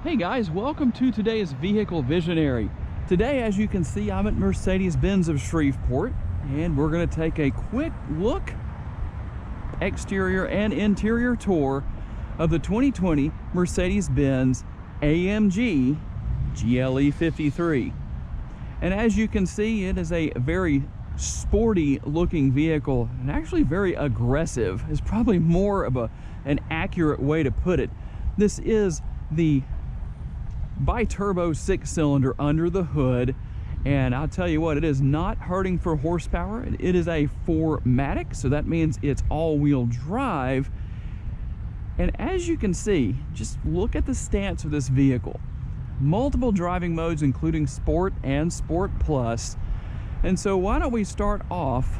Hey guys, welcome to today's Vehicle Visionary. Today, as you can see, I'm at Mercedes-Benz of Shreveport, and we're going to take a quick look, exterior and interior tour of the 2020 Mercedes-Benz AMG GLE 53. And as you can see, it is a very sporty looking vehicle, and actually very aggressive is probably more of an accurate way to put it. This is the bi-turbo 6-cylinder under the hood, and I'll tell you what, it is not hurting for horsepower. It is a 4MATIC, so that means it's all-wheel drive. And as you can see, just look at the stance of this vehicle. Multiple driving modes, including Sport and Sport Plus. And so why don't we start off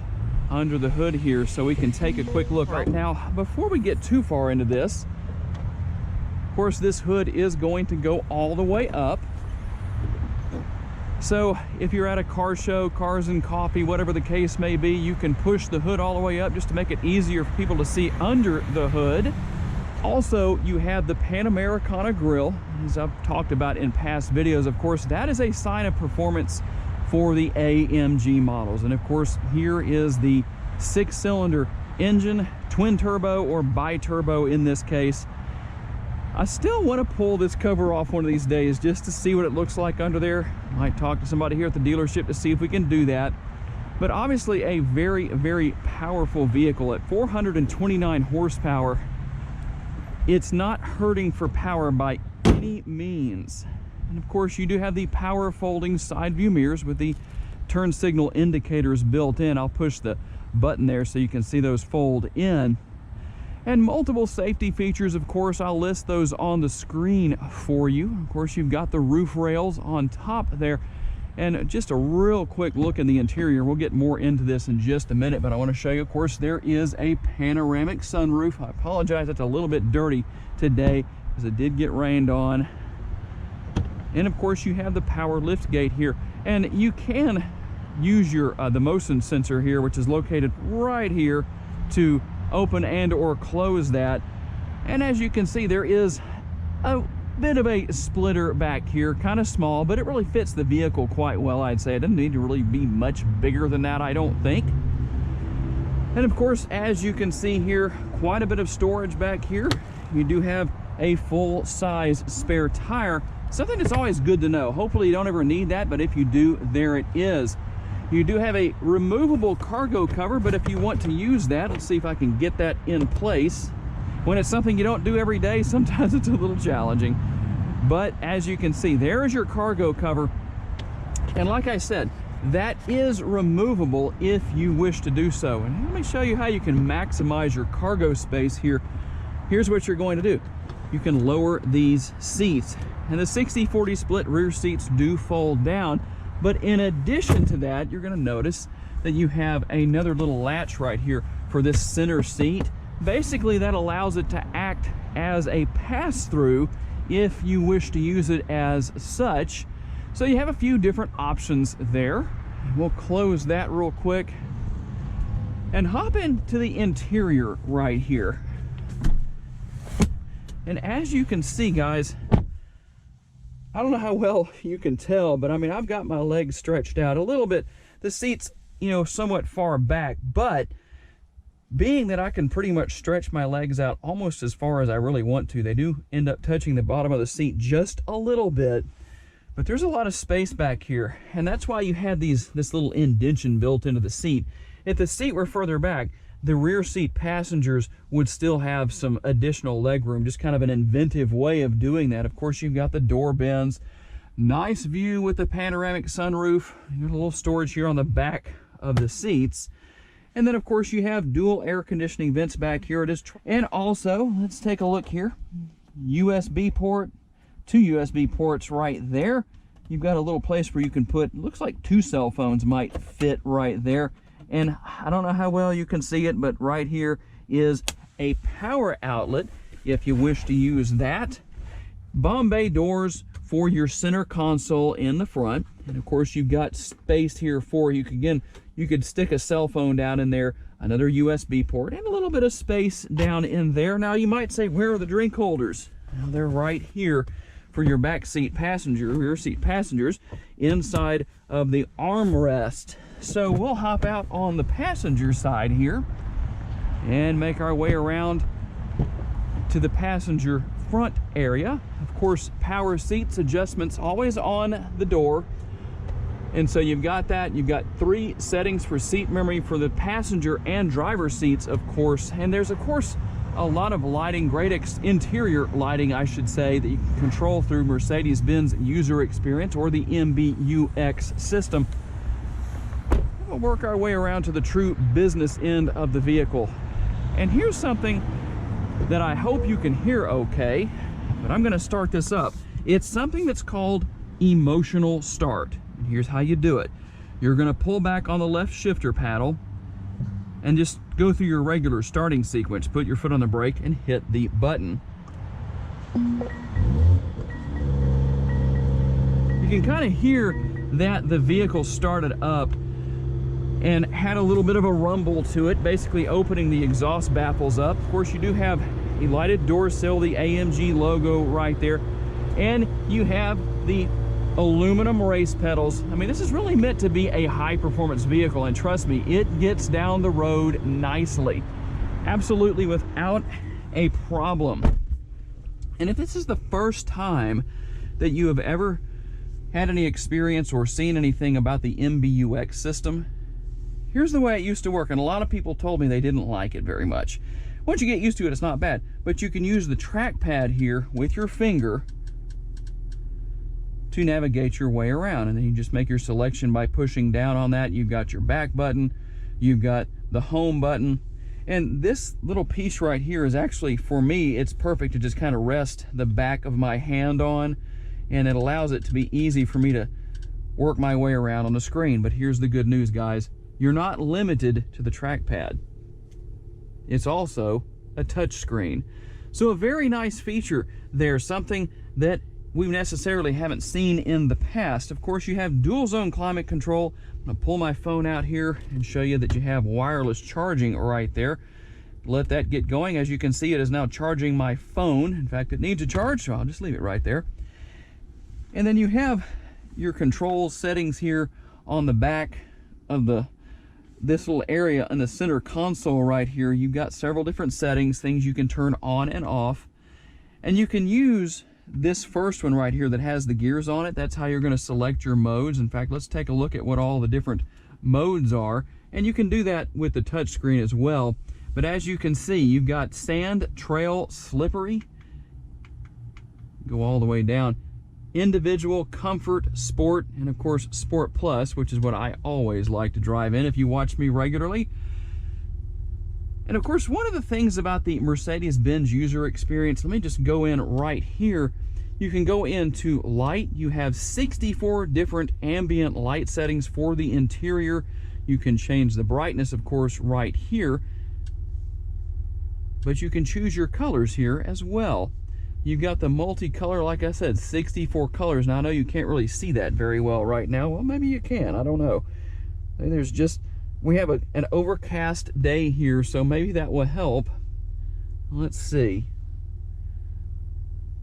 under the hood here so we can take a quick look. Right now, before we get too far into this, of course, this hood is going to go all the way up. So if you're at a car show, Cars and Coffee, whatever the case may be, you can push the hood all the way up just to make it easier for people to see under the hood. Also, you have the Panamericana grille, as I've talked about in past videos. Of course, that is a sign of performance for the AMG models. And of course, here is the 6-cylinder engine, twin turbo or bi-turbo in this case. I still want to pull this cover off one of these days just to see what it looks like under there. Might talk to somebody here at the dealership to see if we can do that. But obviously a very, very powerful vehicle at 429 horsepower. It's not hurting for power by any means. And of course, you do have the power folding side view mirrors with the turn signal indicators built in. I'll push the button there so you can see those fold in. And multiple safety features, of course, I'll list those on the screen for you. Of course, you've got the roof rails on top there. And just a real quick look in the interior. We'll get more into this in just a minute, but I want to show you, of course, there is a panoramic sunroof. I apologize, it's a little bit dirty today because it did get rained on. And of course, you have the power lift gate here. And you can use your the motion sensor here, which is located right here, to open and or close that. And as you can see, there is a bit of a splitter back here, kind of small, but it really fits the vehicle quite well. I'd say it doesn't need to really be much bigger than that, I don't think. And of course, as you can see here, quite a bit of storage back here. You do have a full-size spare tire, something that's always good to know. Hopefully you don't ever need that, but if you do, there it is. You do have a removable cargo cover, but if you want to use that, let's see if I can get that in place. When it's something you don't do every day, sometimes it's a little challenging. But as you can see, there is your cargo cover. And like I said, that is removable if you wish to do so. And let me show you how you can maximize your cargo space here. Here's what you're going to do. You can lower these seats. And the 60-40 split rear seats do fold down. But in addition to that, you're going to notice that you have another little latch right here for this center seat. Basically, that allows it to act as a pass-through if you wish to use it as such. So you have a few different options there. We'll close that real quick and hop into the interior right here. And as you can see, guys, I don't know how well you can tell, but I mean, I've got my legs stretched out a little bit. The seat's, somewhat far back, but being that I can pretty much stretch my legs out almost as far as I really want to, they do end up touching the bottom of the seat just a little bit. But there's a lot of space back here, and that's why you had this little indentation built into the seat. If the seat were further back, the rear seat passengers would still have some additional leg room, just kind of an inventive way of doing that. Of course, you've got the door bends, nice view with the panoramic sunroof. You got a little storage here on the back of the seats. And then, of course, you have dual air conditioning vents back here. It is, and also, let's take a look here. USB port, 2 USB ports right there. You've got a little place where you can put, looks like 2 cell phones might fit right there. And I don't know how well you can see it, but right here is a power outlet if you wish to use that. Bombay doors for your center console in the front. And of course, you've got space here for you. Again, you could stick a cell phone down in there, another USB port, and a little bit of space down in there. Now, you might say, where are the drink holders? Well, they're right here for your back seat passenger, rear seat passengers, inside of the armrest. So we'll hop out on the passenger side here and make our way around to the passenger front area. Of course, power seats adjustments always on the door. And so you've got that. You've got 3 settings for seat memory for the passenger and driver seats, of course. And there's, of course, a lot of lighting, great interior lighting, I should say, that you can control through Mercedes-Benz user experience or the MBUX system. We'll work our way around to the true business end of the vehicle. And here's something that I hope you can hear okay, but I'm going to start this up. It's something that's called emotional start. And here's how you do it. You're going to pull back on the left shifter paddle and just go through your regular starting sequence. Put your foot on the brake and hit the button. You can kind of hear that the vehicle started up and had a little bit of a rumble to it, basically opening the exhaust baffles up. Of course, you do have a lighted door sill, the AMG logo right there, and you have the aluminum race pedals. I mean, this is really meant to be a high-performance vehicle, and trust me, it gets down the road nicely, absolutely without a problem. And if this is the first time that you have ever had any experience or seen anything about the MBUX system, here's the way it used to work, and a lot of people told me they didn't like it very much. Once you get used to it, it's not bad, but you can use the trackpad here with your finger to navigate your way around, and then you just make your selection by pushing down on that. You've got your back button, you've got the home button, and this little piece right here is actually, for me, it's perfect to just kind of rest the back of my hand on, and it allows it to be easy for me to work my way around on the screen. But here's the good news, guys. You're not limited to the trackpad. It's also a touch screen. So a very nice feature there, something that we necessarily haven't seen in the past. Of course, you have dual zone climate control. I'm gonna pull my phone out here and show you that you have wireless charging right there. Let that get going. As you can see, it is now charging my phone. In fact, it needs a charge, so I'll just leave it right there. And then you have your control settings here on the back of this little area in the center console right here. You've got several different settings, things you can turn on and off. And you can use this first one right here that has the gears on it. That's how you're going to select your modes. In fact, let's take a look at what all the different modes are. And you can do that with the touch screen as well. But as you can see, you've got sand, trail, slippery. Go all the way down. Individual, comfort, sport, and of course Sport Plus, which is what I always like to drive in if you watch me regularly. And of course, one of the things about the Mercedes-Benz user experience, let me just go in right here. You can go into light. You have 64 different ambient light settings for the interior. You can change the brightness, of course, right here. But you can choose your colors here as well. You've got the multicolor, like I said, 64 colors. Now, I know you can't really see that very well right now. Well, maybe you can. I don't know. There's just, we have an overcast day here, so maybe that will help. Let's see.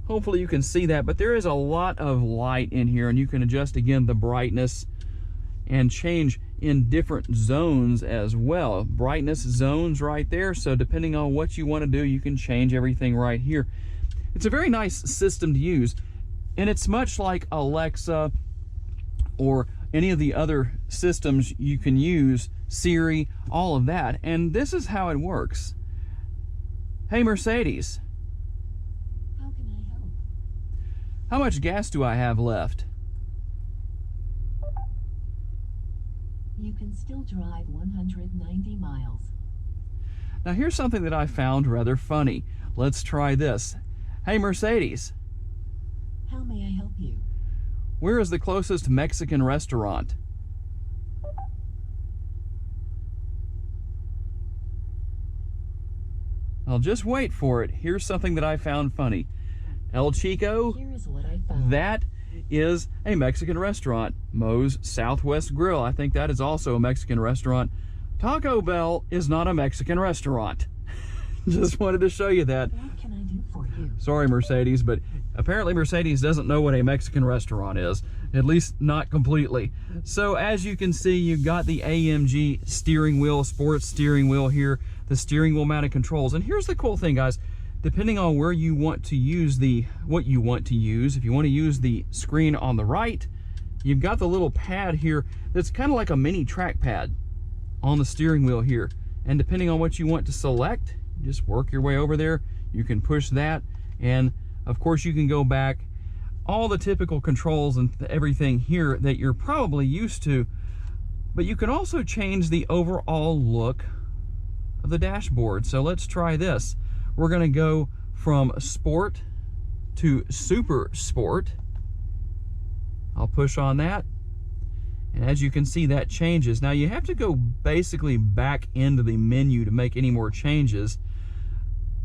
Hopefully you can see that, but there is a lot of light in here, and you can adjust, again, the brightness and change in different zones as well. Brightness zones right there, so depending on what you want to do, you can change everything right here. It's a very nice system to use, and it's much like Alexa or any of the other systems you can use, Siri, all of that. And this is how it works. Hey Mercedes, how can I help? How much gas do I have left? You can still drive 190 miles. Now here's something that I found rather funny. Let's try this. Hey Mercedes, How may I help you? where is the closest Mexican restaurant? I'll just wait for it. Here's something that I found funny. El Chico, Here is what I found. that is a Mexican restaurant. Moe's Southwest Grill, I think that is also a Mexican restaurant. Taco Bell is not a Mexican restaurant. Just wanted to show you that. What can I do for you? Sorry, Mercedes, but Apparently Mercedes doesn't know what a Mexican restaurant is, at least not completely. So as you can see, you've got the AMG steering wheel, sports steering wheel here, the steering wheel mounted controls. And here's the cool thing, guys. Depending on where you want to use what you want to use, if you want to use the screen on the right, you've got the little pad here that's kind of like a mini trackpad on the steering wheel here. And depending on what you want to select, just work your way over there. You can push that, and of course you can go back. All the typical controls and everything here that you're probably used to, but you can also change the overall look of the dashboard. So let's try this. We're going to go from sport to super sport. I'll push on that, and as you can see, that changes. Now you have to go basically back into the menu to make any more changes.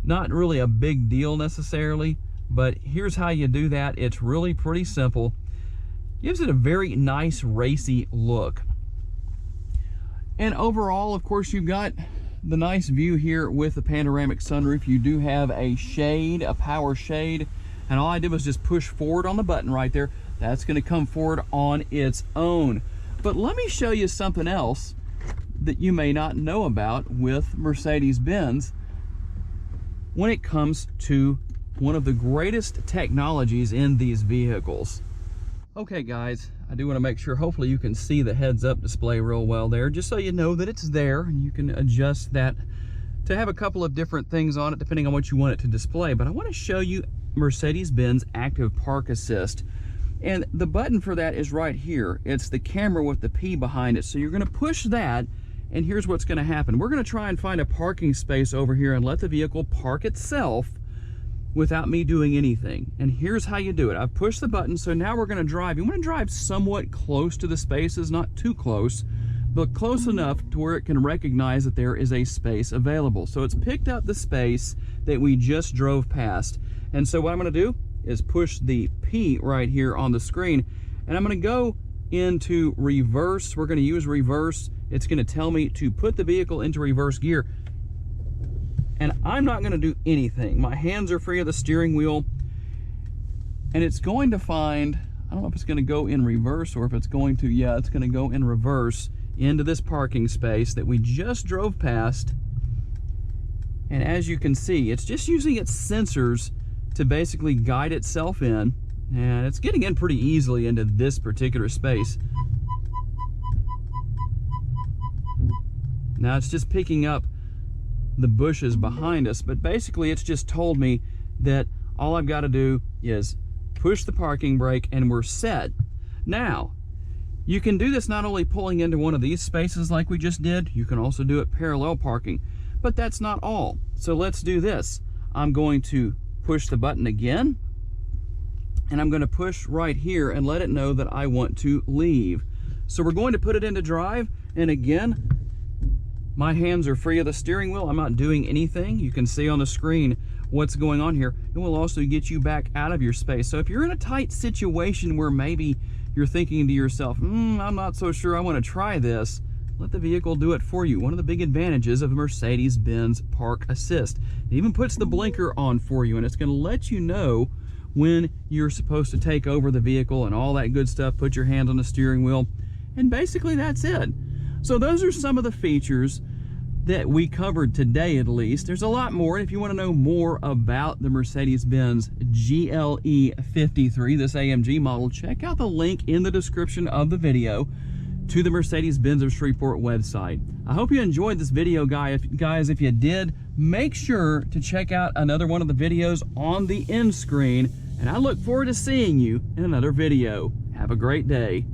Not really a big deal necessarily, but here's how you do that. It's really pretty simple. Gives it a very nice racy look. And overall, of course, you've got the nice view here with the panoramic sunroof. You do have a shade, a power shade, and all I did was just push forward on the button right there. That's going to come forward on its own. But let me show you something else that you may not know about with Mercedes-Benz when it comes to one of the greatest technologies in these vehicles. Okay guys, I do want to make sure, hopefully you can see the heads-up display real well there, just so you know that it's there, and you can adjust that to have a couple of different things on it depending on what you want it to display. But I want to show you Mercedes-Benz Active Park Assist, and the button for that is right here. It's the camera with the P behind it. So you're going to push that, and here's what's going to happen. We're going to try and find a parking space over here and let the vehicle park itself without me doing anything. And here's how you do it. I've pushed the button, so now we're going to drive. You want to drive somewhat close to the spaces, not too close, but close enough to where it can recognize that there is a space available. So it's picked up the space that we just drove past. And so what I'm going to do is push the P right here on the screen, and I'm going to go into reverse. We're going to use reverse. It's going to tell me to put the vehicle into reverse gear. And I'm not going to do anything. My hands are free of the steering wheel. And it's going to find, I don't know if it's going to go in reverse or if it's going to, yeah, it's going to go in reverse into this parking space that we just drove past. And as you can see, it's just using its sensors to basically guide itself in. And it's getting in pretty easily into this particular space. Now it's just picking up the bushes behind us, but basically it's just told me that all I've got to do is push the parking brake and we're set. Now, you can do this not only pulling into one of these spaces like we just did, you can also do it parallel parking, but that's not all. So let's do this. I'm going to push the button again, and I'm going to push right here and let it know that I want to leave. So we're going to put it into drive, and again, my hands are free of the steering wheel. I'm not doing anything. You can see on the screen what's going on here. It will also get you back out of your space. So if you're in a tight situation where maybe you're thinking to yourself, I'm not so sure I want to try this, let the vehicle do it for you. One of the big advantages of Mercedes-Benz Park Assist. It even puts the blinker on for you, and it's going to let you know when you're supposed to take over the vehicle and all that good stuff. Put your hand on the steering wheel, and basically that's it. So those are some of the features that we covered today, at least. There's a lot more, and if you want to know more about the Mercedes-Benz GLE 53, this AMG model, check out the link in the description of the video to the Mercedes-Benz of Shreveport website. I hope you enjoyed this video, guys. If you did, make sure to check out another one of the videos on the end screen, and I look forward to seeing you in another video. Have a great day.